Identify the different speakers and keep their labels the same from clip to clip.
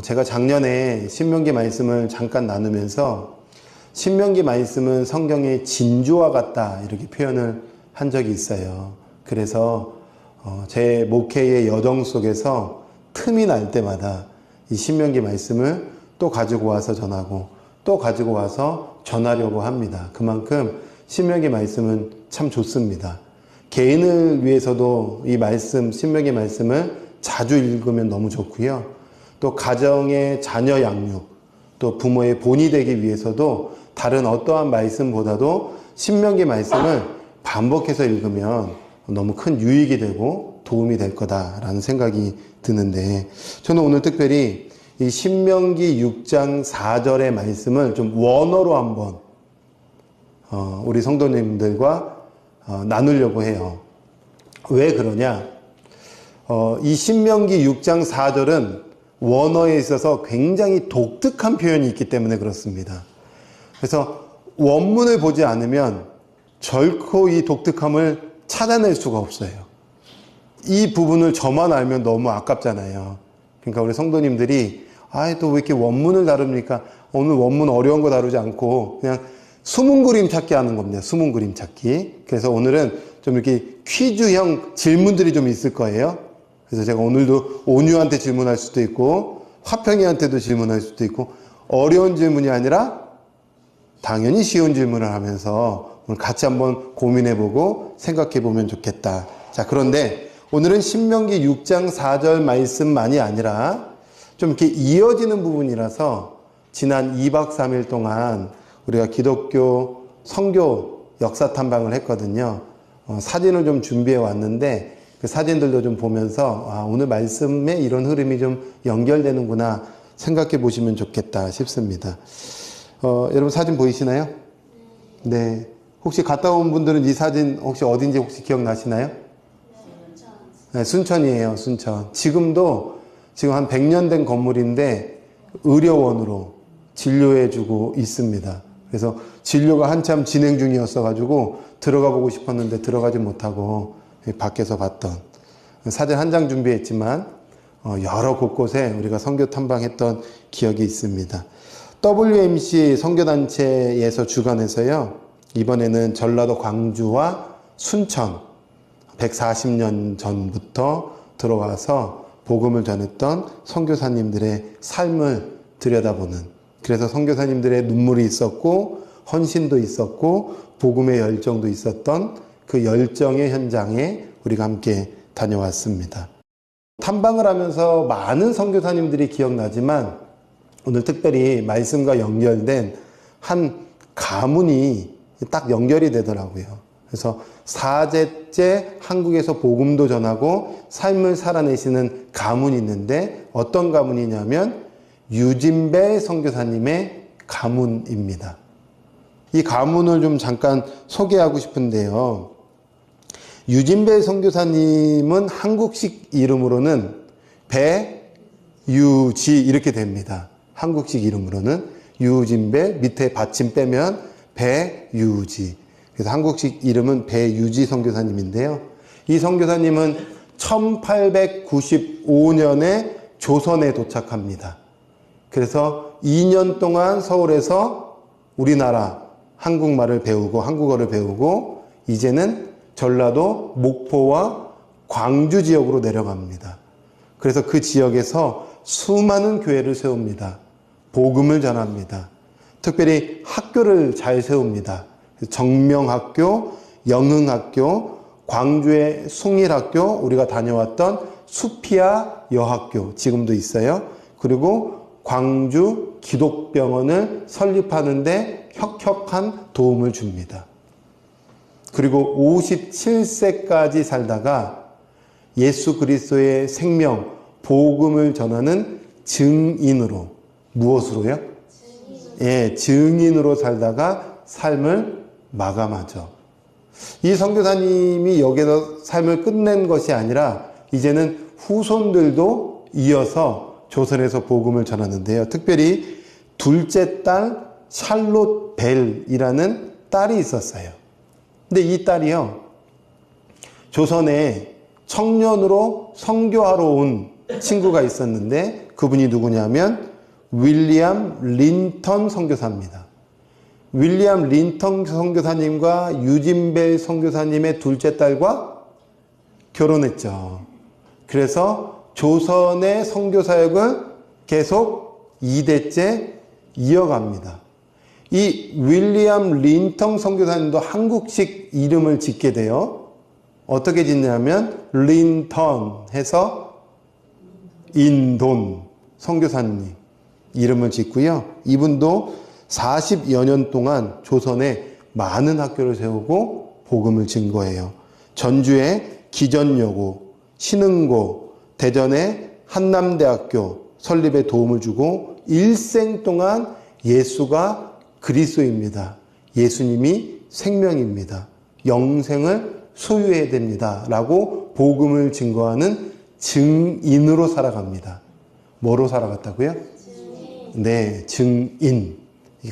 Speaker 1: 제가 작년에 신명기 말씀을 잠깐 나누면서 신명기 말씀은 성경의 진주와 같다 이렇게 표현을 한 적이 있어요. 그래서 제 목회의 여정 속에서 틈이 날 때마다 이 신명기 말씀을 또 가지고 와서 전하고 또 가지고 와서 전하려고 합니다. 그만큼 신명기 말씀은 참 좋습니다. 개인을 위해서도 이 말씀, 신명기 말씀을 자주 읽으면 너무 좋고요. 또 가정의 자녀 양육, 또 부모의 본이 되기 위해서도 다른 어떠한 말씀보다도 신명기 말씀을 반복해서 읽으면 너무 큰 유익이 되고 도움이 될 거다라는 생각이 드는데, 저는 오늘 특별히 이 신명기 6장 4절의 말씀을 좀 원어로 한번 우리 성도님들과 나누려고 해요. 왜 그러냐? 이 신명기 6장 4절은 원어에 있어서 굉장히 독특한 표현이 있기 때문에 그렇습니다. 그래서 원문을 보지 않으면 결코 이 독특함을 찾아낼 수가 없어요. 이 부분을 저만 알면 너무 아깝잖아요. 그러니까 우리 성도님들이 또 왜 이렇게 원문을 다룹니까? 오늘 원문 어려운 거 다루지 않고 그냥 숨은 그림 찾기 하는 겁니다. 숨은 그림 찾기. 그래서 오늘은 좀 이렇게 퀴즈형 질문들이 좀 있을 거예요. 그래서 제가 오늘도 온유한테 질문할 수도 있고 화평이한테도 질문할 수도 있고, 어려운 질문이 아니라 당연히 쉬운 질문을 하면서 오늘 같이 한번 고민해보고 생각해보면 좋겠다. 자, 그런데 오늘은 신명기 6장 4절 말씀만이 아니라 좀 이렇게 이어지는 부분이라서 지난 2박 3일 동안 우리가 기독교 선교 역사 탐방을 했거든요. 사진을 좀 준비해 왔는데 그 사진들도 좀 보면서 오늘 말씀에 이런 흐름이 좀 연결되는구나 생각해 보시면 좋겠다 싶습니다. 여러분 사진 보이시나요? 네. 혹시 갔다 온 분들은 이 사진 혹시 어딘지 혹시 기억나시나요? 네, 순천이에요. 순천. 지금 한 100년 된 건물인데 의료원으로 진료해주고 있습니다. 그래서 진료가 한참 진행 중이었어가지고 들어가 보고 싶었는데 들어가지 못하고 밖에서 봤던 사진 한 장 준비했지만 여러 곳곳에 우리가 선교 탐방했던 기억이 있습니다. WMC 선교단체에서 주관해서요, 이번에는 전라도 광주와 순천 140년 전부터 들어와서 복음을 전했던 선교사님들의 삶을 들여다보는, 그래서 선교사님들의 눈물이 있었고 헌신도 있었고 복음의 열정도 있었던 그 열정의 현장에 우리가 함께 다녀왔습니다. 탐방을 하면서 많은 선교사님들이 기억나지만 오늘 특별히 말씀과 연결된 한 가문이 딱 연결이 되더라고요. 그래서 4제째 한국에서 복음도 전하고 삶을 살아내시는 가문이 있는데 어떤 가문이냐면 유진배 선교사님의 가문입니다. 이 가문을 좀 잠깐 소개하고 싶은데요. 유진배 선교사님은 한국식 이름으로는 배유지 이렇게 됩니다. 한국식 이름으로는 유진배, 밑에 받침 빼면 배유지. 그래서 한국식 이름은 배유지 선교사님인데요. 이 선교사님은 1895년에 조선에 도착합니다. 그래서 2년 동안 서울에서 우리나라 한국말을 배우고 한국어를 배우고 이제는 전라도 목포와 광주 지역으로 내려갑니다. 그래서 그 지역에서 수많은 교회를 세웁니다. 복음을 전합니다. 특별히 학교를 잘 세웁니다. 정명학교, 영흥학교, 광주의 숭일학교, 우리가 다녀왔던 수피아 여학교 지금도 있어요. 그리고 광주 기독병원을 설립하는데 혁혁한 도움을 줍니다. 그리고 57세까지 살다가 예수 그리스도의 생명, 복음을 전하는 증인으로, 무엇으로요? 증인으로 살다가 삶을 마감하죠. 이 선교사님이 여기서 삶을 끝낸 것이 아니라 이제는 후손들도 이어서 조선에서 복음을 전하는데요. 특별히 둘째 딸 샬롯 벨이라는 딸이 있었어요. 근데 이 딸이요, 조선에 청년으로 선교하러 온 친구가 있었는데 그분이 누구냐면 윌리엄 린턴 선교사입니다. 윌리엄 린턴 선교사님과 유진벨 선교사님의 둘째 딸과 결혼했죠. 그래서 조선의 선교 사역을 계속 2대째 이어갑니다. 이 윌리엄 린턴 선교사님도 한국식 이름을 짓게 돼요. 어떻게 짓냐면 린턴 해서 인돈 선교사님 이름을 짓고요. 이분도 40여 년 동안 조선에 많은 학교를 세우고 복음을 증거해요. 전주의 기전여고, 신흥고, 대전의 한남대학교 설립에 도움을 주고 일생 동안 예수가 그리스도입니다. 예수님이 생명입니다. 영생을 소유해야 됩니다. 라고 복음을 증거하는 증인으로 살아갑니다. 뭐로 살아갔다고요? 네, 증인.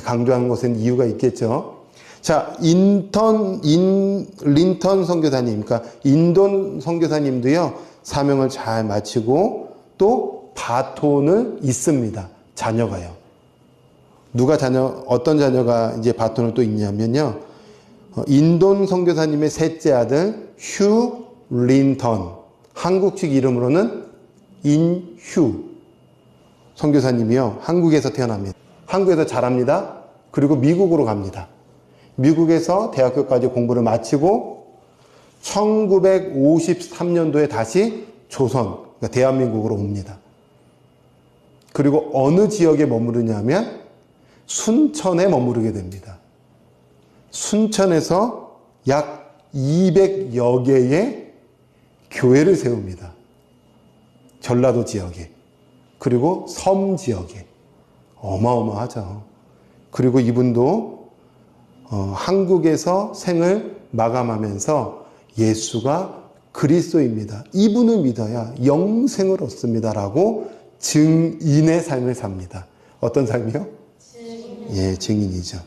Speaker 1: 강조하는 것은 이유가 있겠죠. 자, 린턴 선교사님, 그러니까 인돈 선교사님도요, 사명을 잘 마치고 또 바톤을 잇습니다. 자녀가요. 어떤 자녀가 이제 바톤을 또 잇냐면요, 인돈 선교사님의 셋째 아들 휴 린턴, 한국식 이름으로는 인휴 선교사님이요, 한국에서 태어납니다. 한국에서 자랍니다. 그리고 미국으로 갑니다. 미국에서 대학교까지 공부를 마치고 1953년도에 다시 조선, 그러니까 대한민국으로 옵니다. 그리고 어느 지역에 머무르냐면 순천에 머무르게 됩니다. 순천에서 약 200여 개의 교회를 세웁니다. 전라도 지역에. 그리고 섬 지역에. 어마어마하죠. 그리고 이분도 한국에서 생을 마감하면서 예수가 그리스도입니다. 이분을 믿어야 영생을 얻습니다라고 증인의 삶을 삽니다. 어떤 삶이요? 예, 증인이죠.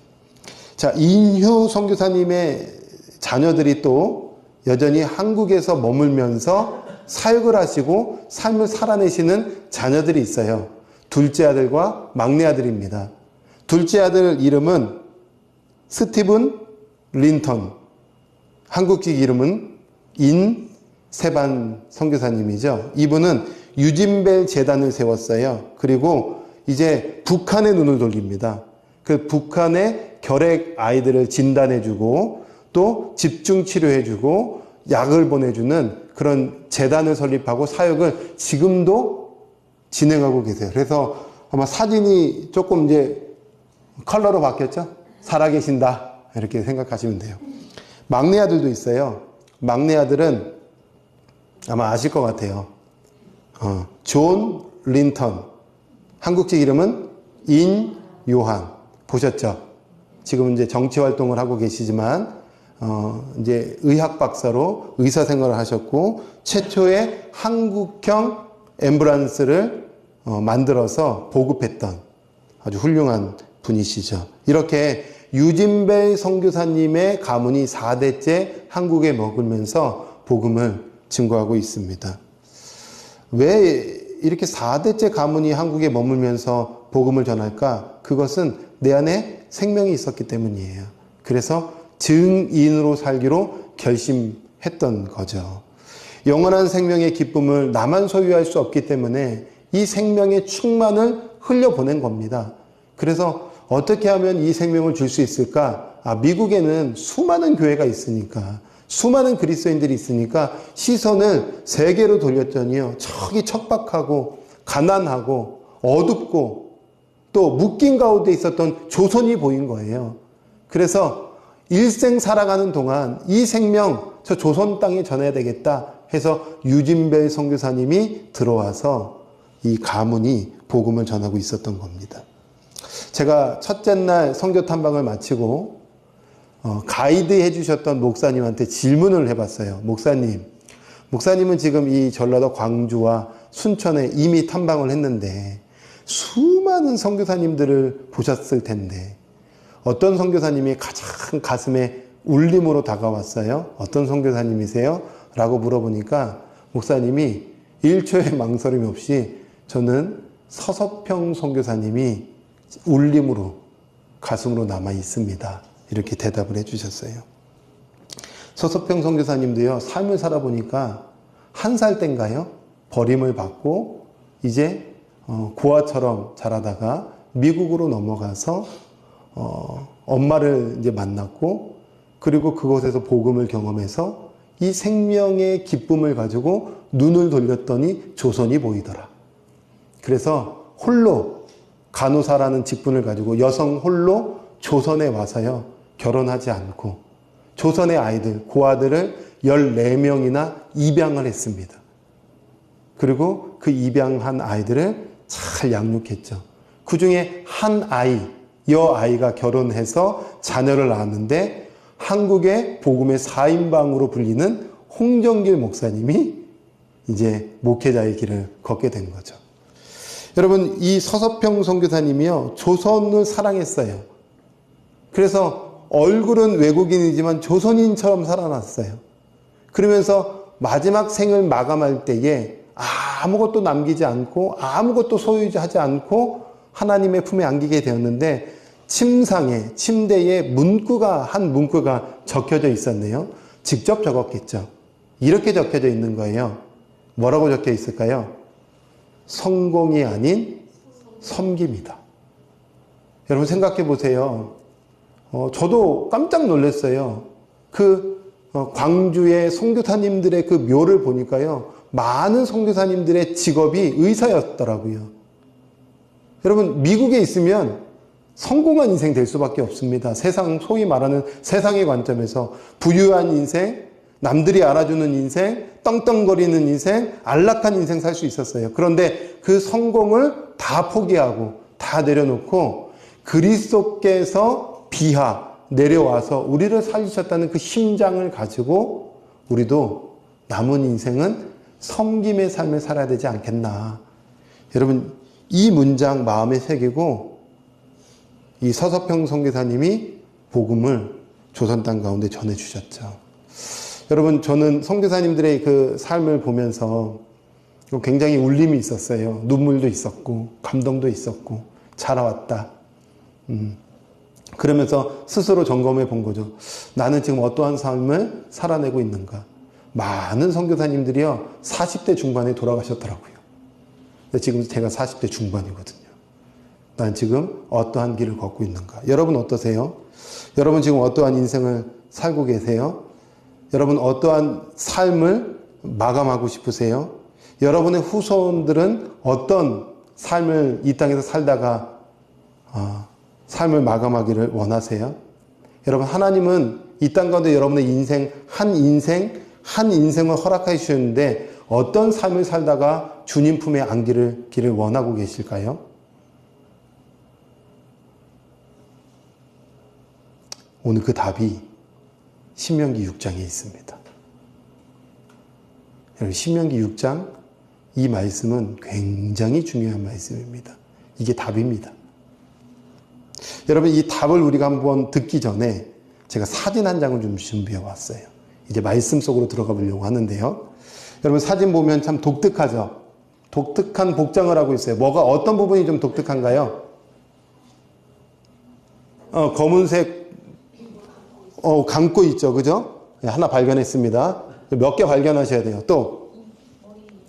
Speaker 1: 자, 인휴 선교사님의 자녀들이 또 여전히 한국에서 머물면서 사역을 하시고 삶을 살아내시는 자녀들이 있어요. 둘째 아들과 막내 아들입니다. 둘째 아들 이름은 스티븐 린턴, 한국식 이름은 인세반 선교사님이죠. 이분은 유진벨 재단을 세웠어요. 그리고 이제 북한의 눈을 돌립니다. 그 북한의 결핵 아이들을 진단해주고 또 집중치료해주고 약을 보내주는 그런 재단을 설립하고 사역을 지금도 진행하고 계세요. 그래서 아마 사진이 조금 이제 컬러로 바뀌었죠? 살아계신다. 이렇게 생각하시면 돼요. 막내 아들도 있어요. 막내 아들은 아마 아실 것 같아요. 존 린턴. 한국식 이름은 인요한. 보셨죠? 지금 이제 정치 활동을 하고 계시지만, 이제 의학 박사로 의사 생활을 하셨고, 최초의 한국형 앰뷸런스를 만들어서 보급했던 아주 훌륭한 분이시죠. 이렇게 유진벨 선교사님의 가문이 4대째 한국에 머물면서 복음을 증거하고 있습니다. 왜 이렇게 4대째 가문이 한국에 머물면서 복음을 전할까? 그것은 내 안에 생명이 있었기 때문이에요. 그래서 증인으로 살기로 결심했던 거죠. 영원한 생명의 기쁨을 나만 소유할 수 없기 때문에 이 생명의 충만을 흘려보낸 겁니다. 그래서 어떻게 하면 이 생명을 줄 수 있을까? 미국에는 수많은 교회가 있으니까, 수많은 그리스도인들이 있으니까 시선을 세계로 돌렸더니요, 저기 척박하고 가난하고 어둡고 또 묶인 가운데 있었던 조선이 보인 거예요. 그래서 일생 살아가는 동안 이 생명 저 조선 땅에 전해야 되겠다 해서 유진벨 선교사님이 들어와서 이 가문이 복음을 전하고 있었던 겁니다. 제가 첫째 날 선교 탐방을 마치고 가이드 해주셨던 목사님한테 질문을 해봤어요. 목사님은 지금 이 전라도 광주와 순천에 이미 탐방을 했는데 수많은 선교사님들을 보셨을 텐데 어떤 선교사님이 가장 가슴에 울림으로 다가왔어요? 어떤 선교사님이세요? 라고 물어보니까 목사님이 1초의 망설임 없이 저는 서서평 선교사님이 울림으로 가슴으로 남아 있습니다. 이렇게 대답을 해주셨어요. 서서평 선교사님도요, 삶을 살아보니까 1살 땐가요? 버림을 받고 이제 고아처럼 자라다가 미국으로 넘어가서 엄마를 이제 만났고, 그리고 그곳에서 복음을 경험해서 이 생명의 기쁨을 가지고 눈을 돌렸더니 조선이 보이더라. 그래서 홀로 간호사라는 직분을 가지고 여성 홀로 조선에 와서요, 결혼하지 않고 조선의 아이들, 고아들을 14명이나 입양을 했습니다. 그리고 그 입양한 아이들을 잘 양육했죠. 그 중에 한 아이, 여아이가 결혼해서 자녀를 낳았는데 한국의 복음의 4인방으로 불리는 홍정길 목사님이 이제 목회자의 길을 걷게 된 거죠. 여러분, 이 서서평 선교사님이요, 조선을 사랑했어요. 그래서 얼굴은 외국인이지만 조선인처럼 살아났어요. 그러면서 마지막 생을 마감할 때에 아무것도 남기지 않고 아무것도 소유하지 않고 하나님의 품에 안기게 되었는데, 침상에, 침대에 한 문구가 적혀져 있었네요. 직접 적었겠죠. 이렇게 적혀져 있는 거예요. 뭐라고 적혀 있을까요? 성공이 아닌 섬김이다. 여러분 생각해 보세요. 저도 깜짝 놀랐어요. 광주의 선교사님들의 그 묘를 보니까요, 많은 선교사님들의 직업이 의사였더라고요. 여러분, 미국에 있으면 성공한 인생 될 수밖에 없습니다. 소위 말하는 세상의 관점에서 부유한 인생, 남들이 알아주는 인생, 떵떵거리는 인생, 안락한 인생 살 수 있었어요. 그런데 그 성공을 다 포기하고 다 내려놓고 그리스도께서 내려와서 우리를 살리셨다는 그 심장을 가지고 우리도 남은 인생은 섬김의 삶을 살아야 되지 않겠나. 여러분, 이 문장 마음에 새기고 이 서서평 선교사님이 복음을 조선 땅 가운데 전해주셨죠. 여러분, 저는 선교사님들의 그 삶을 보면서 굉장히 울림이 있었어요. 눈물도 있었고 감동도 있었고 자라왔다. 그러면서 스스로 점검해 본 거죠. 나는 지금 어떠한 삶을 살아내고 있는가. 많은 선교사님들이요, 40대 중반에 돌아가셨더라고요. 근데 지금 제가 40대 중반이거든요. 난 지금 어떠한 길을 걷고 있는가. 여러분 어떠세요? 여러분 지금 어떠한 인생을 살고 계세요? 여러분 어떠한 삶을 마감하고 싶으세요? 여러분의 후손들은 어떤 삶을 이 땅에서 살다가 삶을 마감하기를 원하세요? 여러분, 하나님은 이 땅 가운데 여러분의 한 인생을 허락해 주셨는데 어떤 삶을 살다가 주님 품에 안기를 원하고 계실까요? 오늘 그 답이 신명기 6장에 있습니다. 여러분, 신명기 6장 이 말씀은 굉장히 중요한 말씀입니다. 이게 답입니다. 여러분, 이 답을 우리가 한번 듣기 전에 제가 사진 한 장을 좀 준비해 왔어요. 이제 말씀 속으로 들어가 보려고 하는데요. 여러분, 사진 보면 참 독특하죠? 독특한 복장을 하고 있어요. 어떤 부분이 좀 독특한가요? 검은색, 감고 있죠. 그죠? 하나 발견했습니다. 몇 개 발견하셔야 돼요. 또,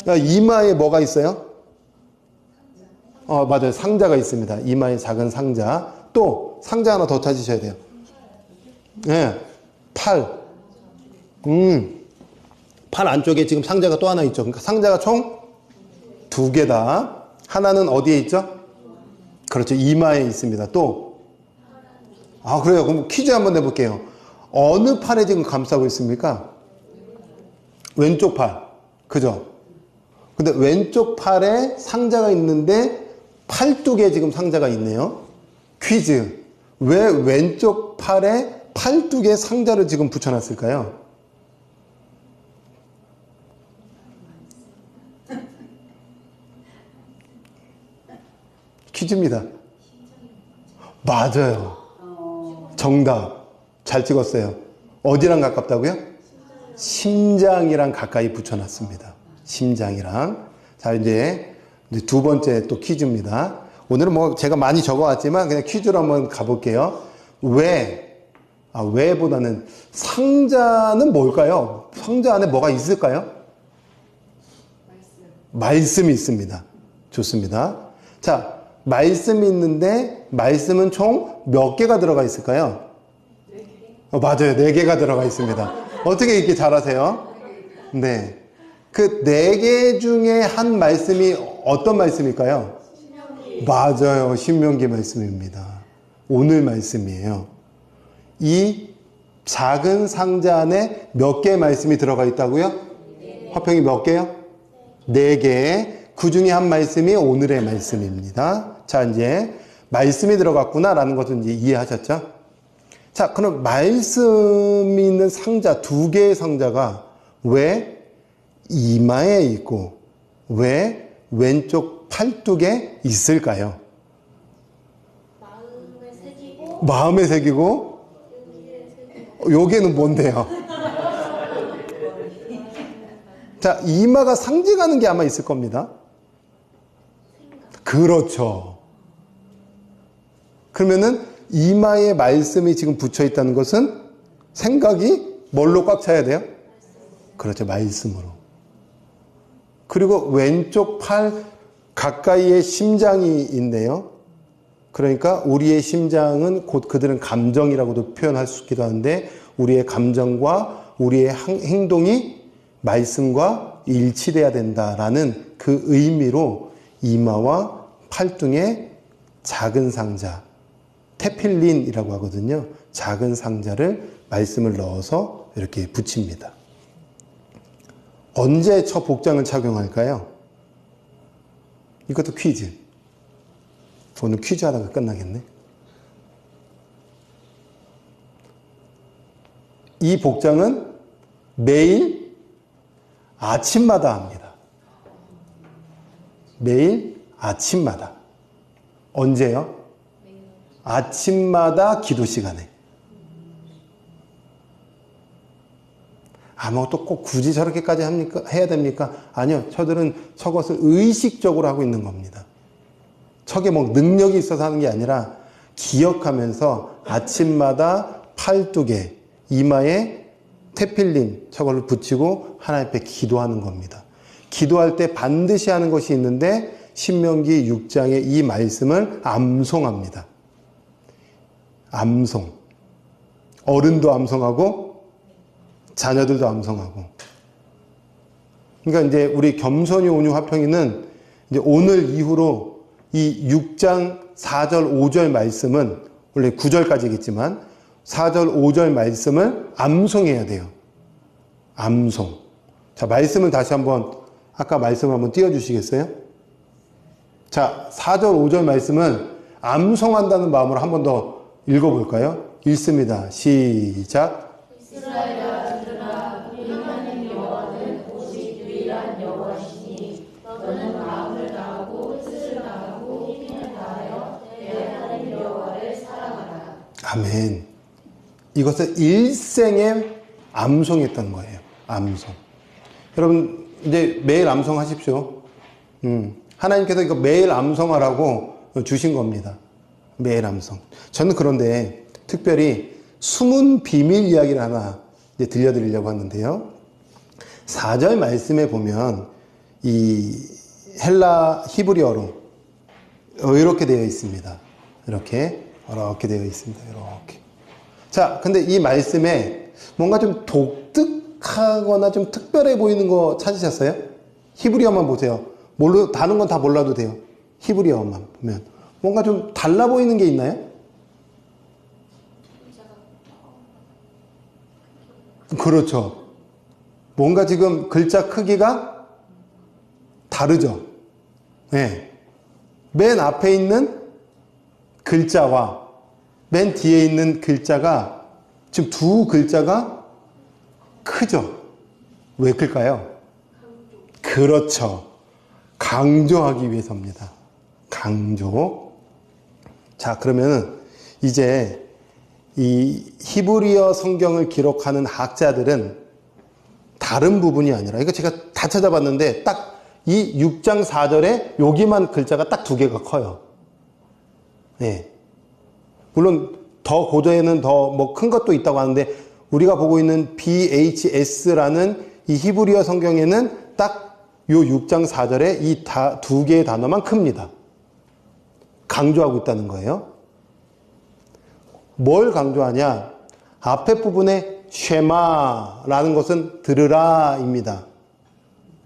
Speaker 1: 이마에 뭐가 있어요? 맞아요. 상자가 있습니다. 이마에 작은 상자. 또, 상자 하나 더 찾으셔야 돼요. 네, 팔. 팔 안쪽에 지금 상자가 또 하나 있죠. 그러니까 상자가 총 2개다. 하나는 어디에 있죠? 그렇죠. 이마에 있습니다. 또. 그래요. 그럼 퀴즈 한번 내볼게요. 어느 팔에 지금 감싸고 있습니까? 왼쪽 팔. 그죠? 근데 왼쪽 팔에 상자가 있는데 팔뚝에 지금 상자가 있네요. 퀴즈. 왜 왼쪽 팔에 팔뚝에 상자를 지금 붙여놨을까요? 퀴즈입니다. 맞아요. 정답. 잘 찍었어요. 어디랑 가깝다고요? 심장이랑 가까이 붙여놨습니다. 심장이랑. 자, 이제 두 번째 또 퀴즈입니다. 오늘은 뭐 제가 많이 적어왔지만 그냥 퀴즈로 한번 가볼게요. 왜보다는 상자는 뭘까요? 상자 안에 뭐가 있을까요? 말씀이 있습니다. 좋습니다. 자, 말씀이 있는데 말씀은 총 몇 개가 들어가 있을까요? 4개. 맞아요. 4개가 들어가 있습니다. 어떻게 이렇게 잘하세요? 네. 그 4개 중에 한 말씀이 어떤 말씀일까요? 신명기. 맞아요. 신명기 말씀입니다. 오늘 말씀이에요. 이 작은 상자 안에 몇 개의 말씀이 들어가 있다고요? 화평이 몇 개요? 4개. 그 중에 한 말씀이 오늘의 말씀입니다. 자, 이제 말씀이 들어갔구나 라는 것을 이제 이해하셨죠? 자, 그럼 말씀이 있는 상자, 2개의 상자가 왜 이마에 있고 왜 왼쪽 팔뚝에 있을까요? 마음에 새기고 요게는 뭔데요? 자, 이마가 상징하는 게 아마 있을 겁니다. 그렇죠. 그러면은 이마에 말씀이 지금 붙여 있다는 것은 생각이 뭘로 꽉 차야 돼요? 그렇죠. 말씀으로. 그리고 왼쪽 팔 가까이에 심장이 있네요. 그러니까 우리의 심장은 곧 그들은 감정이라고도 표현할 수 있기도 하는데 우리의 감정과 우리의 행동이 말씀과 일치돼야 된다라는 그 의미로 이마와 팔뚝에 작은 상자, 테필린이라고 하거든요. 작은 상자를 말씀을 넣어서 이렇게 붙입니다. 언제 첫 복장을 착용할까요? 이것도 퀴즈. 오늘 퀴즈 하다가 끝나겠네. 이 복장은 매일 아침마다 합니다. 매일 아침마다. 언제요? 아침마다 기도 시간에. 뭐 또 꼭 굳이 저렇게까지 해야 됩니까? 아니요. 저들은 저것을 의식적으로 하고 있는 겁니다. 저게 뭐 능력이 있어서 하는 게 아니라 기억하면서 아침마다 팔뚝에, 이마에 테필린 저걸 붙이고 하나님 앞에 기도하는 겁니다. 기도할 때 반드시 하는 것이 있는데 신명기 6장의 이 말씀을 암송합니다. 암송. 어른도 암송하고 자녀들도 암송하고. 그러니까 이제 우리 겸손히 온유 화평이는 이제 오늘 이후로 이 6장 4절 5절 말씀은 원래 9절까지겠지만 4절 5절 말씀을 암송해야 돼요. 암송. 자, 말씀을 다시 한번 아까 말씀을 한번 띄워주시겠어요? 자, 4절 5절 말씀은 암송한다는 마음으로 한 번 더 읽어볼까요? 읽습니다. 시작.
Speaker 2: 이스라엘아 들으라. 우리 하나님 여호와는 오직 유일한 여호와시니 너는 마음을 다하고 뜻을 다하고 힘을 다하여 내 하나님 여호와를 사랑하라.
Speaker 1: 아멘. 이것을 일생에 암송했던 거예요. 암송. 여러분 이제 매일 암송하십시오. 하나님께서 이거 매일 암송하라고 주신 겁니다. 매일 암송. 저는 그런데 특별히 숨은 비밀 이야기를 하나 이제 들려드리려고 하는데요. 4절 말씀에 보면 이 헬라 히브리어로 이렇게 되어 있습니다. 이렇게 되어 있습니다. 이렇게. 자, 근데 이 말씀에 뭔가 좀 독특하거나 좀 특별해 보이는 거 찾으셨어요? 히브리어만 보세요. 다른 건 다 몰라도 돼요. 히브리어만 보면. 뭔가 좀 달라 보이는 게 있나요? 그렇죠. 뭔가 지금 글자 크기가 다르죠. 네. 맨 앞에 있는 글자와 맨 뒤에 있는 글자가 지금 두 글자가 크죠. 왜 클까요? 그렇죠. 강조하기 위해서입니다. 강조. 자, 그러면은 이제 이 히브리어 성경을 기록하는 학자들은 다 다른 부분이 아니라, 이거 제가 다 찾아봤는데 딱 이 6장 4절에 여기만 글자가 딱 2개가 커요. 네. 물론 더 고도에는 더 뭐 큰 것도 있다고 하는데 우리가 보고 있는 BHS라는 이 히브리어 성경에는 딱 요 6장 4절에 이 2개의 단어만 큽니다. 강조하고 있다는 거예요. 뭘 강조하냐? 앞에 부분에 쉐마라는 것은 들으라입니다.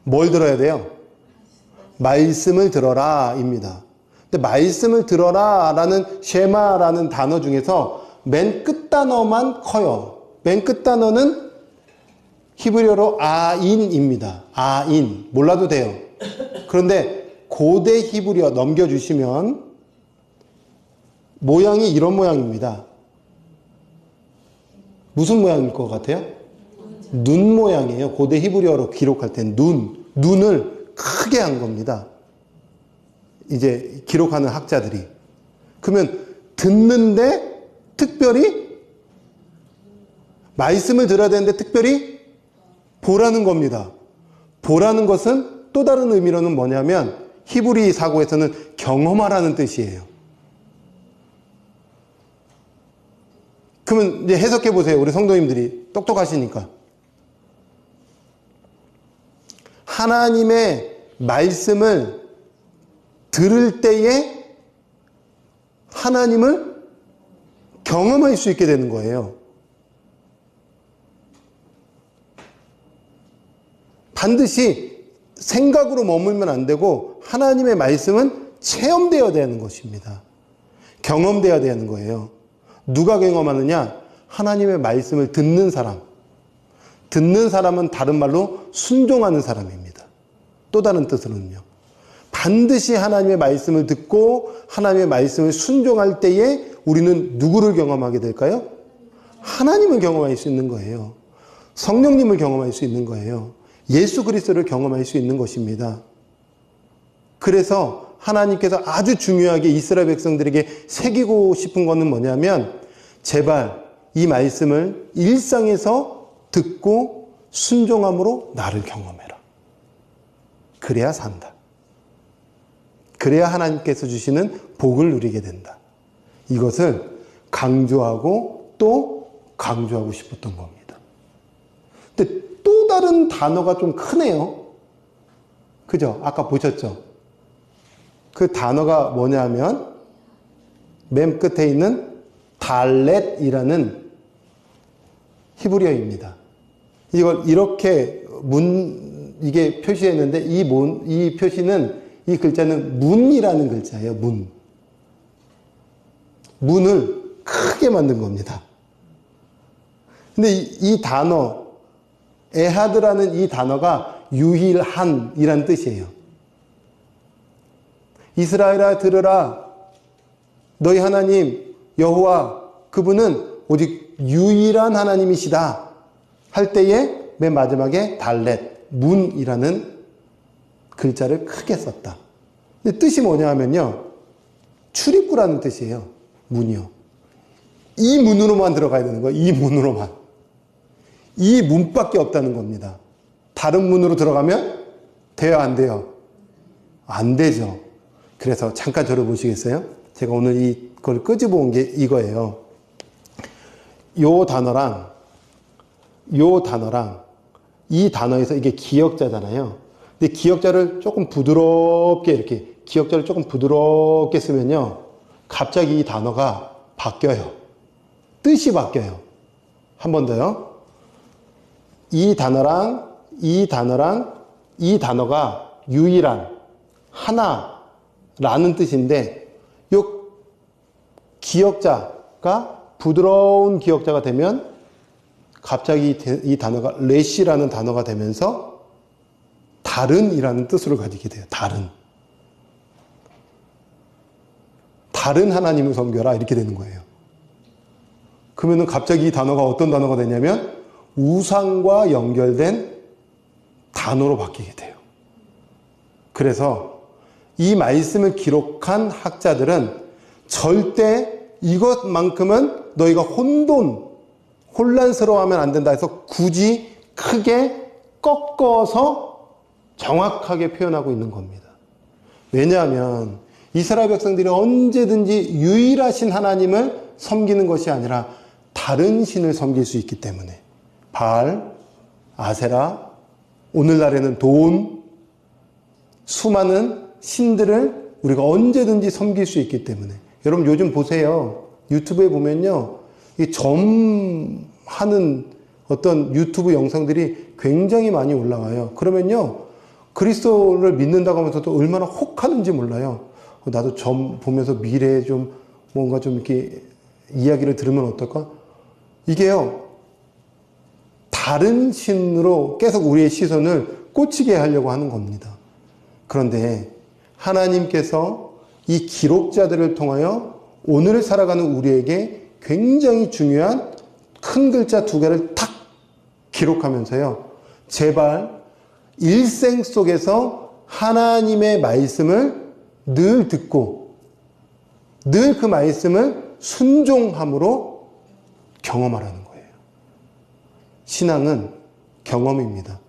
Speaker 1: 뭘 들어야 돼요? 말씀을 들어라입니다. 근데 말씀을 들어라라는 쉐마라는 단어 중에서 맨 끝 단어만 커요. 맨 끝 단어는 히브리어로 아인입니다. 아인. 몰라도 돼요. 그런데 고대 히브리어 넘겨주시면 모양이 이런 모양입니다. 무슨 모양일 것 같아요? 눈 모양이에요. 고대 히브리어로 기록할 때 눈을 크게 한 겁니다. 이제 기록하는 학자들이. 그러면 듣는데 특별히 말씀을 들어야 되는데 특별히 보라는 겁니다. 보라는 것은 또 다른 의미로는 뭐냐면 히브리 사고에서는 경험하라는 뜻이에요. 그러면 이제 해석해 보세요. 우리 성도님들이 똑똑하시니까. 하나님의 말씀을 들을 때에 하나님을 경험할 수 있게 되는 거예요. 반드시 생각으로 머물면 안 되고 하나님의 말씀은 체험되어야 되는 것입니다. 경험되어야 되는 거예요. 누가 경험하느냐? 하나님의 말씀을 듣는 사람. 듣는 사람은 다른 말로 순종하는 사람입니다. 또 다른 뜻으로는요. 반드시 하나님의 말씀을 듣고 하나님의 말씀을 순종할 때에 우리는 누구를 경험하게 될까요? 하나님을 경험할 수 있는 거예요. 성령님을 경험할 수 있는 거예요. 예수 그리스도를 경험할 수 있는 것입니다. 그래서 하나님께서 아주 중요하게 이스라엘 백성들에게 새기고 싶은 것은 뭐냐면 제발 이 말씀을 일상에서 듣고 순종함으로 나를 경험해라. 그래야 산다. 그래야 하나님께서 주시는 복을 누리게 된다. 이것을 강조하고 또 강조하고 싶었던 겁니다. 근데 또 다른 단어가 좀 크네요. 그죠? 아까 보셨죠? 그 단어가 뭐냐면 맨 끝에 있는 달렛이라는 히브리어입니다. 이걸 이렇게 이게 표시했는데 이 표시는 이 글자는 문이라는 글자예요. 문을 크게 만든 겁니다. 근데 이 단어 에하드라는 이 단어가 유일한이란 뜻이에요. 이스라엘아 들으라. 너희 하나님 여호와 그분은 오직 유일한 하나님이시다. 할 때에 맨 마지막에 달렛, 문이라는 글자를 크게 썼다. 근데 뜻이 뭐냐 하면요. 출입구라는 뜻이에요. 문이요. 이 문으로만 들어가야 되는 거예요. 이 문으로만. 이 문밖에 없다는 겁니다. 다른 문으로 들어가면 돼요, 안 돼요? 안 되죠. 그래서 잠깐 저를 보시겠어요? 제가 오늘 이걸 끄집어 온 게 이거예요. 요 단어랑 이 단어에서 이게 기역자잖아요. 근데 기역자를 조금 부드럽게 쓰면요. 갑자기 이 단어가 바뀌어요. 뜻이 바뀌어요. 한 번 더요. 이 단어랑 이 단어가 유일한, 하나라는 뜻인데 요 기역자가 부드러운 기역자가 되면 갑자기 이 단어가 레시라는 단어가 되면서 다른이라는 뜻으로 가지게 돼요. 다른 하나님을 섬겨라 이렇게 되는 거예요. 그러면은 갑자기 이 단어가 어떤 단어가 되냐면 우상과 연결된 단어로 바뀌게 돼요. 그래서 이 말씀을 기록한 학자들은 절대 이것만큼은 너희가 혼란스러워하면 안 된다 해서 굳이 크게 꺾어서 정확하게 표현하고 있는 겁니다. 왜냐하면 이스라엘 백성들이 언제든지 유일하신 하나님을 섬기는 것이 아니라 다른 신을 섬길 수 있기 때문에 바알, 아세라, 오늘날에는 돈, 수많은 신들을 우리가 언제든지 섬길 수 있기 때문에 여러분 요즘 보세요. 유튜브에 보면요. 이 점하는 어떤 유튜브 영상들이 굉장히 많이 올라와요. 그러면요. 그리스도를 믿는다고 하면서도 얼마나 혹하는지 몰라요. 나도 점 보면서 미래에 좀 뭔가 좀 이렇게 이야기를 들으면 어떨까? 이게요. 다른 신으로 계속 우리의 시선을 꽂히게 하려고 하는 겁니다. 그런데 하나님께서 이 기록자들을 통하여 오늘을 살아가는 우리에게 굉장히 중요한 큰 글자 2개를 탁 기록하면서요. 제발 일생 속에서 하나님의 말씀을 늘 듣고 늘 그 말씀을 순종함으로 경험하라는 거예요. 신앙은 경험입니다.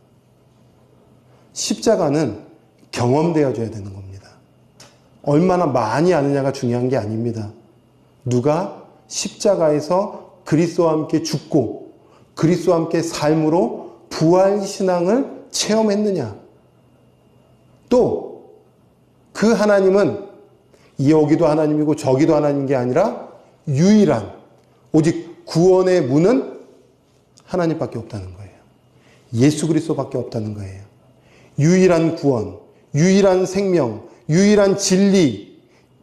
Speaker 1: 십자가는 경험되어져야 되는 겁니다. 얼마나 많이 아느냐가 중요한 게 아닙니다. 누가 십자가에서 그리스도와 함께 죽고 그리스도와 함께 삶으로 부활 신앙을 체험했느냐. 또 그 하나님은 여기도 하나님이고 저기도 하나님인 게 아니라 유일한 오직 구원의 문은 하나님밖에 없다는 거예요. 예수 그리스도밖에 없다는 거예요. 유일한 구원, 유일한 생명, 유일한 진리,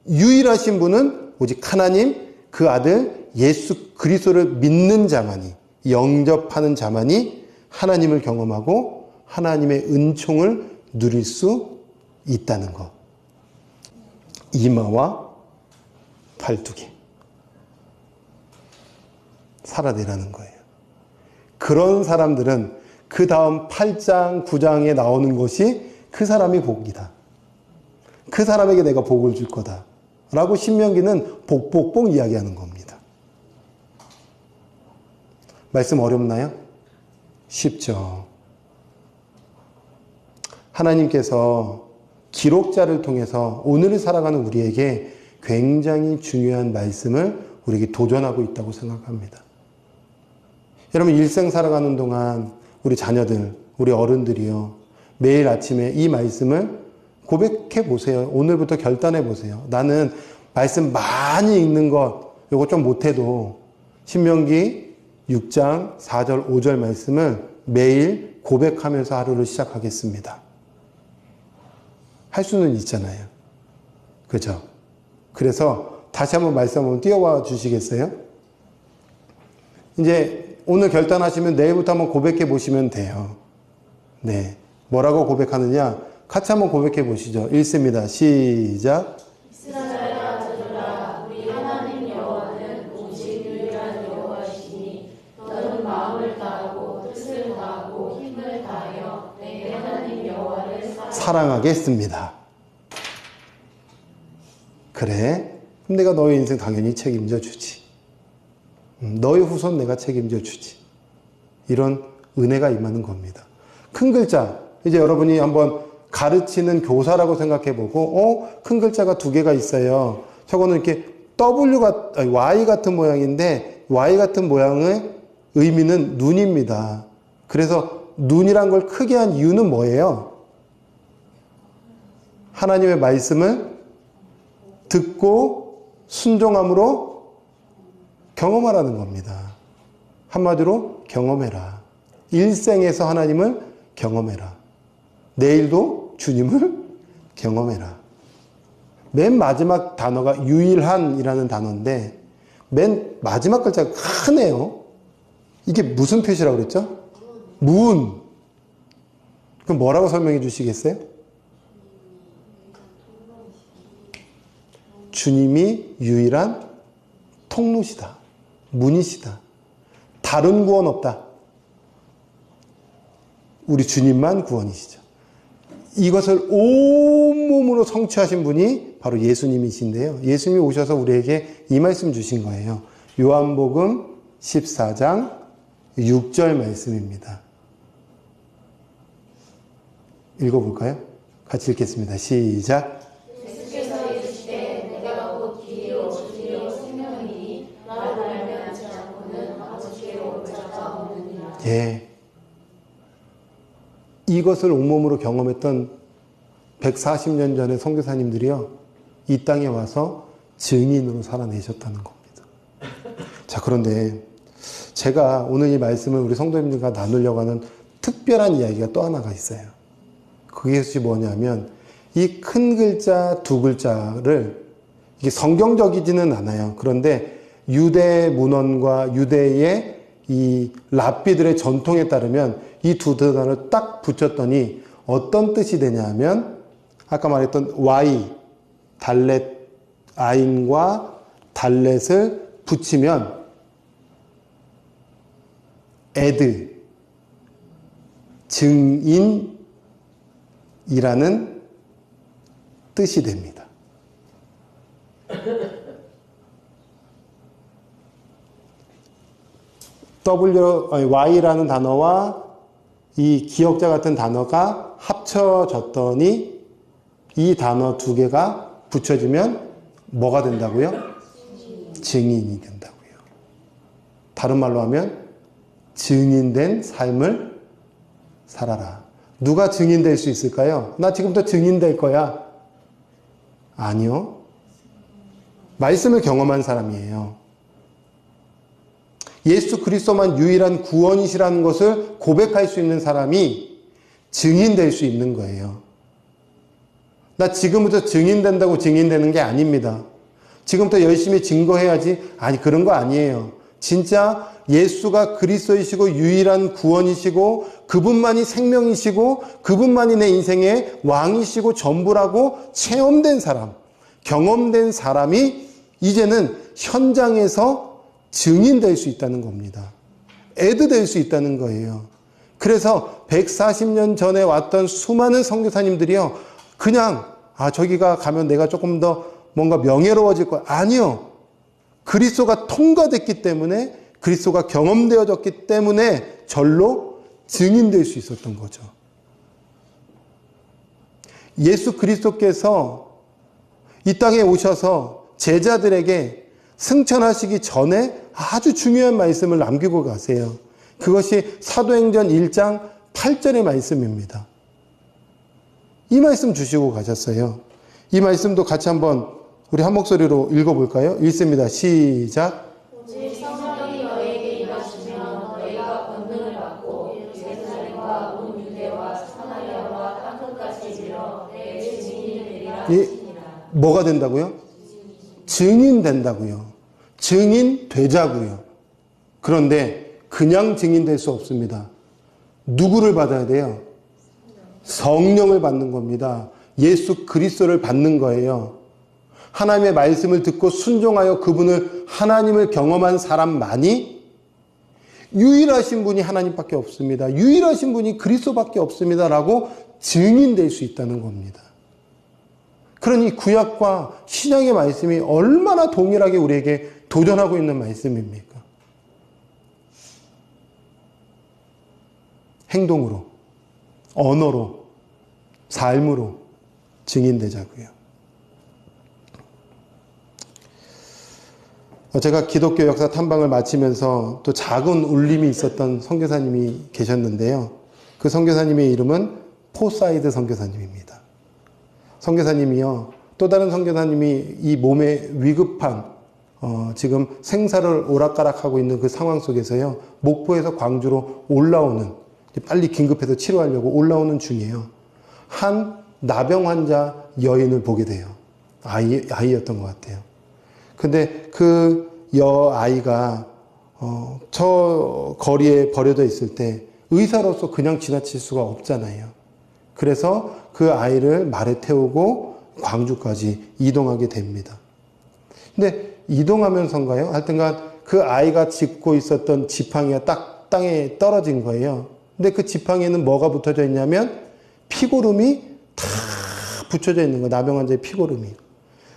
Speaker 1: 유일하신 분은 오직 하나님, 그 아들 예수 그리스도를 믿는 자만이, 영접하는 자만이 하나님을 경험하고 하나님의 은총을 누릴 수 있다는 것. 이마와 팔뚝이 살아내라는 거예요. 그런 사람들은 그 다음 8장, 9장에 나오는 것이 그 사람이 복이다. 그 사람에게 내가 복을 줄 거다. 라고 신명기는 복복복 이야기하는 겁니다. 말씀 어렵나요? 쉽죠. 하나님께서 기록자를 통해서 오늘을 살아가는 우리에게 굉장히 중요한 말씀을 우리에게 도전하고 있다고 생각합니다. 여러분 일생 살아가는 동안 우리 자녀들, 우리 어른들이요. 매일 아침에 이 말씀을 고백해 보세요. 오늘부터 결단해 보세요. 나는 말씀 많이 읽는 것, 요거 좀 못해도 신명기 6장 4절 5절 말씀을 매일 고백하면서 하루를 시작하겠습니다. 할 수는 있잖아요. 그죠? 그래서 다시 한번 말씀 한번 띄워봐 주시겠어요? 이제 오늘 결단하시면 내일부터 한번 고백해 보시면 돼요. 네. 뭐라고 고백하느냐? 같이 한번 고백해 보시죠. 읽습니다. 시작.
Speaker 2: 이스라엘아 들으라. 우리 하나님 여호와는 오직 유일한 여호와시니 너는 마음을 다하고 뜻을 다하고 힘을 다하여 내 하나님 여호와를
Speaker 1: 사랑하겠습니다. 그래. 그럼 내가 너의 인생 당연히 책임져 주지. 너의 후손 내가 책임져 주지. 이런 은혜가 임하는 겁니다. 큰 글자. 이제 여러분이 한번 가르치는 교사라고 생각해보고, 큰 글자가 2개가 있어요. 저거는 이렇게 Y 같은 모양인데, Y 같은 모양의 의미는 눈입니다. 그래서 눈이란 걸 크게 한 이유는 뭐예요? 하나님의 말씀을 듣고 순종함으로 경험하라는 겁니다. 한마디로 경험해라. 일생에서 하나님을 경험해라. 내일도 주님을 경험해라. 맨 마지막 단어가 유일한이라는 단어인데 맨 마지막 글자가 크네요. 이게 무슨 표시라고 그랬죠? 문. 그럼 뭐라고 설명해 주시겠어요? 주님이 유일한 통로시다. 문이시다. 다른 구원 없다. 우리 주님만 구원이시죠. 이것을 온몸으로 성취하신 분이 바로 예수님이신데요. 예수님이 오셔서 우리에게 이 말씀 주신 거예요. 요한복음 14장 6절 말씀입니다. 읽어볼까요? 같이 읽겠습니다. 시작.
Speaker 2: 예수께서 이르시되 내가 곧 길이요 진리요 생명이니 나를 알지 않고는 아버지께로 올 자가 없느니라.
Speaker 1: 예. 이것을 온몸으로 경험했던 140년 전의 선교사님들이요, 이 땅에 와서 증인으로 살아내셨다는 겁니다. 자, 그런데 제가 오늘 이 말씀을 우리 성도님들과 나누려고 하는 특별한 이야기가 또 하나가 있어요. 그것이 뭐냐면, 이 큰 글자 두 글자를, 이게 성경적이지는 않아요. 그런데 유대 문헌과 유대의 이 랍비들의 전통에 따르면 이 두 단어를 딱 붙였더니 어떤 뜻이 되냐 하면, 아까 말했던 Y, 달렛, 아인과 달렛을 붙이면 에드, 증인이라는 뜻이 됩니다. Y라는 단어와 이 기역자 같은 단어가 합쳐졌더니 이 단어 두 개가 붙여지면 뭐가 된다고요? 증인이 된다고요. 다른 말로 하면 증인된 삶을 살아라. 누가 증인될 수 있을까요? 나 지금부터 증인될 거야. 아니요. 말씀을 경험한 사람이에요. 예수 그리스도만 유일한 구원이시라는 것을 고백할 수 있는 사람이 증인될 수 있는 거예요. 나 지금부터 증인된다고 증인되는 게 아닙니다. 지금부터 열심히 증거해야지. 아니, 그런 거 아니에요. 진짜 예수가 그리스도이시고 유일한 구원이시고 그분만이 생명이시고 그분만이 내 인생의 왕이시고 전부라고 체험된 사람, 경험된 사람이 이제는 현장에서 증인될 수 있다는 겁니다. 애드 될 수 있다는 거예요. 그래서 140년 전에 왔던 수많은 선교사님들이요, 그냥 저기가 가면 내가 조금 더 뭔가 명예로워질 거야. 아니요. 그리스도가 통과됐기 때문에, 그리스도가 경험되어졌기 때문에 절로 증인될 수 있었던 거죠. 예수 그리스도께서 이 땅에 오셔서 제자들에게 승천하시기 전에 아주 중요한 말씀을 남기고 가세요. 그것이 사도행전 1장 8절의 말씀입니다. 이 말씀 주시고 가셨어요. 이 말씀도 같이 한번 우리 한 목소리로 읽어볼까요? 읽습니다. 시작.
Speaker 2: 오직 성령이 너에게 임하시면 너희가 권능을 받고 예루살렘과 온 유대와 사마리아와 땅 끝까지 이르러 내 증인이 되리라 하시니라.
Speaker 1: 뭐가 된다고요? 증인 된다고요. 증인 되자고요. 그런데 그냥 증인 될 수 없습니다. 누구를 받아야 돼요? 성령을 받는 겁니다. 예수 그리스도를 받는 거예요. 하나님의 말씀을 듣고 순종하여 그분을, 하나님을 경험한 사람만이, 유일하신 분이 하나님밖에 없습니다, 유일하신 분이 그리스도밖에 없습니다 라고 증인될 수 있다는 겁니다. 그러니 구약과 신약의 말씀이 얼마나 동일하게 우리에게 도전하고 있는 말씀입니까? 행동으로, 언어로, 삶으로 증인되자고요. 제가 기독교 역사 탐방을 마치면서 또 작은 울림이 있었던 선교사님이 계셨는데요. 그 선교사님의 이름은 포사이드 선교사님입니다. 선교사님이요, 또 다른 선교사님이 이 몸에 위급한 지금 생사를 오락가락하고 있는 그 상황 속에서요, 목포에서 광주로 올라오는, 빨리 긴급해서 치료하려고 올라오는 중이에요. 한 나병 환자 여인을 보게 돼요. 아이였던 것 같아요. 근데 그 여아이가 저 거리에 버려져 있을 때 의사로서 그냥 지나칠 수가 없잖아요. 그래서 그 아이를 말에 태우고 광주까지 이동하게 됩니다. 근데 이동하면서인가요? 하여튼간 그 아이가 짚고 있었던 지팡이가 딱 땅에 떨어진 거예요. 근데 그 지팡이에는 뭐가 붙어져 있냐면 피고름이 다 붙여져 있는 거예요. 나병 환자의 피고름이.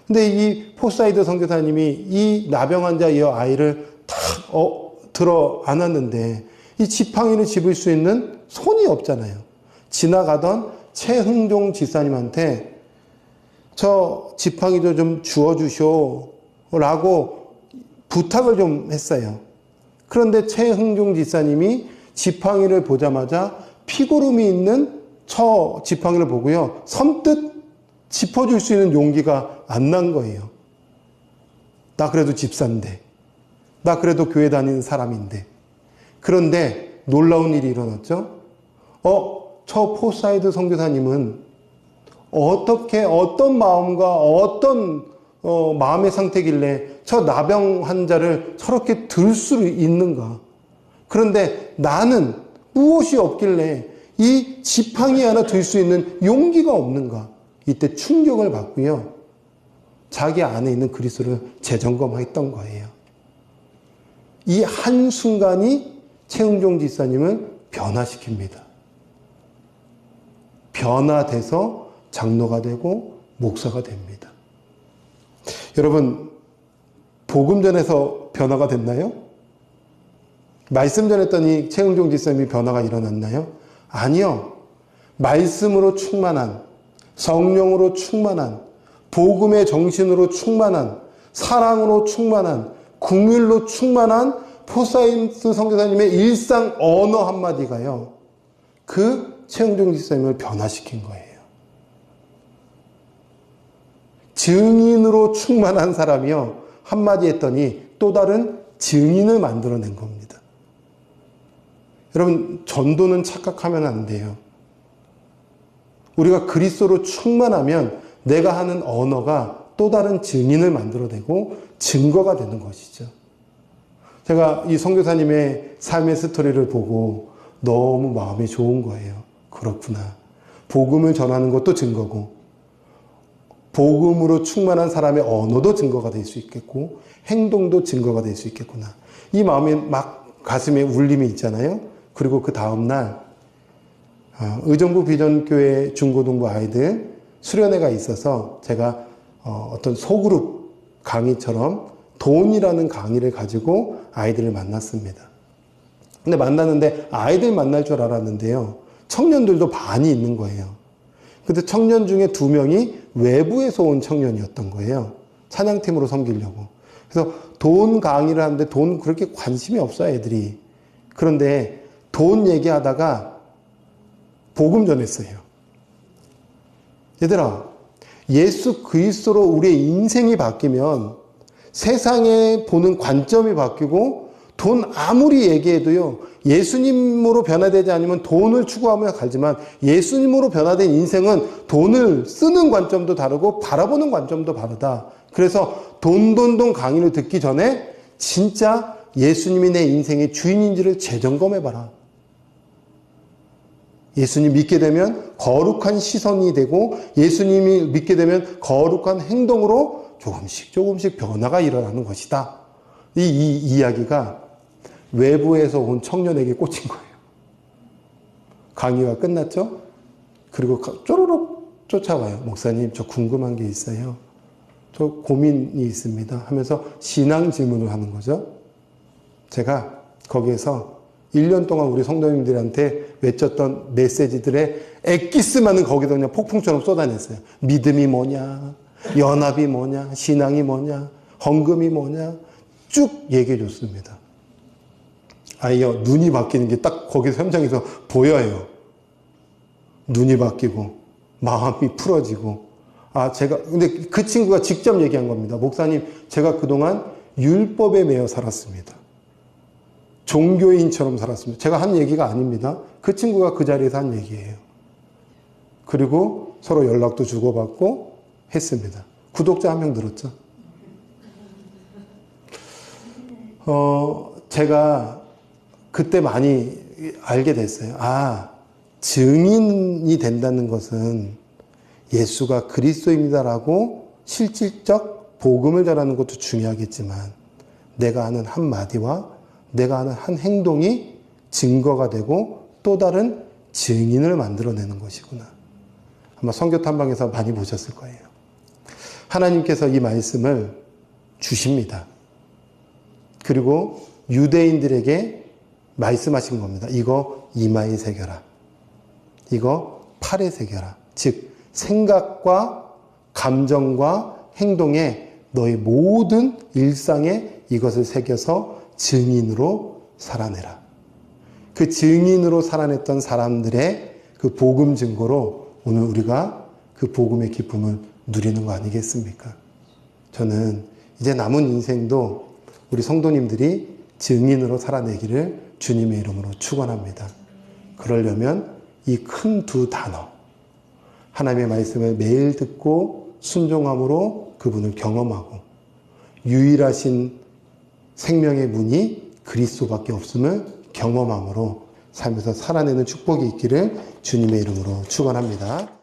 Speaker 1: 근데 이 포사이드 선교사님이 이 나병 환자 이 아이를 탁 들어 안았는데 이 지팡이를 집을 수 있는 손이 없잖아요. 지나가던 최흥종 집사님한테 저 지팡이도 좀 주워주쇼 라고 부탁을 좀 했어요. 그런데 최흥종 집사님이 지팡이를 보자마자 피고름이 있는 저 지팡이를 보고요, 선뜻 짚어줄 수 있는 용기가 안 난 거예요. 나 그래도 집사인데, 나 그래도 교회 다니는 사람인데. 그런데 놀라운 일이 일어났죠. 저 포사이드 선교사님은 어떻게, 어떤 마음과 어떤 마음의 상태길래 저 나병 환자를 저렇게 들 수 있는가. 그런데 나는 무엇이 없길래 이 지팡이 하나 들 수 있는 용기가 없는가. 이때 충격을 받고요, 자기 안에 있는 그리스도를 재점검했던 거예요. 이 한순간이 최흥종 집사님을 변화시킵니다. 변화돼서 장로가 되고 목사가 됩니다. 여러분, 복음 전해서 변화가 됐나요? 말씀 전했더니 최흥종 집사님이 변화가 일어났나요? 아니요. 말씀으로 충만한, 성령으로 충만한, 복음의 정신으로 충만한, 사랑으로 충만한, 긍휼로 충만한 포사이드 선교사님의 일상 언어 한마디가요, 그 최흥종 집사님을 변화시킨 거예요. 증인으로 충만한 사람이요, 한마디 했더니 또 다른 증인을 만들어낸 겁니다. 여러분, 전도는 착각하면 안 돼요. 우리가 그리스도로 충만하면 내가 하는 언어가 또 다른 증인을 만들어내고 증거가 되는 것이죠. 제가 이 선교사님의 삶의 스토리를 보고 너무 마음이 좋은 거예요. 그렇구나. 복음을 전하는 것도 증거고, 복음으로 충만한 사람의 언어도 증거가 될 수 있겠고, 행동도 증거가 될 수 있겠구나. 이 마음이 막 가슴에 울림이 있잖아요. 그리고 그 다음날 의정부 비전교회 중고등부 아이들 수련회가 있어서 제가 어떤 소그룹 강의처럼 돈이라는 강의를 가지고 아이들을 만났습니다. 근데 만났는데 아이들 만날 줄 알았는데요, 청년들도 반이 있는 거예요. 근데 청년 중에 2명이 외부에서 온 청년이었던 거예요. 찬양팀으로 섬기려고. 그래서 돈 강의를 하는데 돈 그렇게 관심이 없어요, 애들이. 그런데 돈 얘기하다가 복음 전했어요. 얘들아, 예수 그리스도로 우리의 인생이 바뀌면 세상에 보는 관점이 바뀌고, 돈 아무리 얘기해도요, 예수님으로 변화되지 않으면 돈을 추구하며 가지만 예수님으로 변화된 인생은 돈을 쓰는 관점도 다르고 바라보는 관점도 다르다. 그래서 돈 강의를 듣기 전에 진짜 예수님이 내 인생의 주인인지를 재점검해봐라. 예수님 믿게 되면 거룩한 시선이 되고, 예수님이 믿게 되면 거룩한 행동으로 조금씩 변화가 일어나는 것이다. 이 이야기가 외부에서 온 청년에게 꽂힌 거예요. 강의가 끝났죠? 그리고 쪼르륵 쫓아와요. 목사님, 저 궁금한 게 있어요. 저 고민이 있습니다. 하면서 신앙 질문을 하는 거죠. 제가 거기에서 1년 동안 우리 성도님들한테 외쳤던 메시지들의 엑기스만은 거기서 그냥 폭풍처럼 쏟아냈어요. 믿음이 뭐냐, 연합이 뭐냐, 신앙이 뭐냐, 헌금이 뭐냐, 쭉 얘기해 줬습니다. 아이요, 눈이 바뀌는 게 딱 거기서 현장에서 보여요. 눈이 바뀌고, 마음이 풀어지고. 근데 그 친구가 직접 얘기한 겁니다. 목사님, 제가 그동안 율법에 매여 살았습니다. 종교인처럼 살았습니다. 제가 한 얘기가 아닙니다. 그 친구가 그 자리에서 한 얘기예요. 그리고 서로 연락도 주고받고 했습니다. 구독자 1명 늘었죠. 제가 그때 많이 알게 됐어요. 증인이 된다는 것은 예수가 그리스도입니다라고 실질적 복음을 전하는 것도 중요하겠지만, 내가 하는 한마디와 내가 하는 한 행동이 증거가 되고 또 다른 증인을 만들어내는 것이구나. 아마 선교 탐방에서 많이 보셨을 거예요. 하나님께서 이 말씀을 주십니다. 그리고 유대인들에게 말씀하신 겁니다. 이거 이마에 새겨라. 이거 팔에 새겨라. 즉 생각과 감정과 행동에 너의 모든 일상에 이것을 새겨서 증인으로 살아내라. 그 증인으로 살아냈던 사람들의 그 복음 증거로 오늘 우리가 그 복음의 기쁨을 누리는 거 아니겠습니까? 저는 이제 남은 인생도 우리 성도님들이 증인으로 살아내기를 주님의 이름으로 축원합니다. 그러려면 이 큰 두 단어, 하나님의 말씀을 매일 듣고 순종함으로 그분을 경험하고 유일하신 생명의 문이 그리스도밖에 없음을 경험함으로 삶에서 살아내는 축복이 있기를 주님의 이름으로 축원합니다.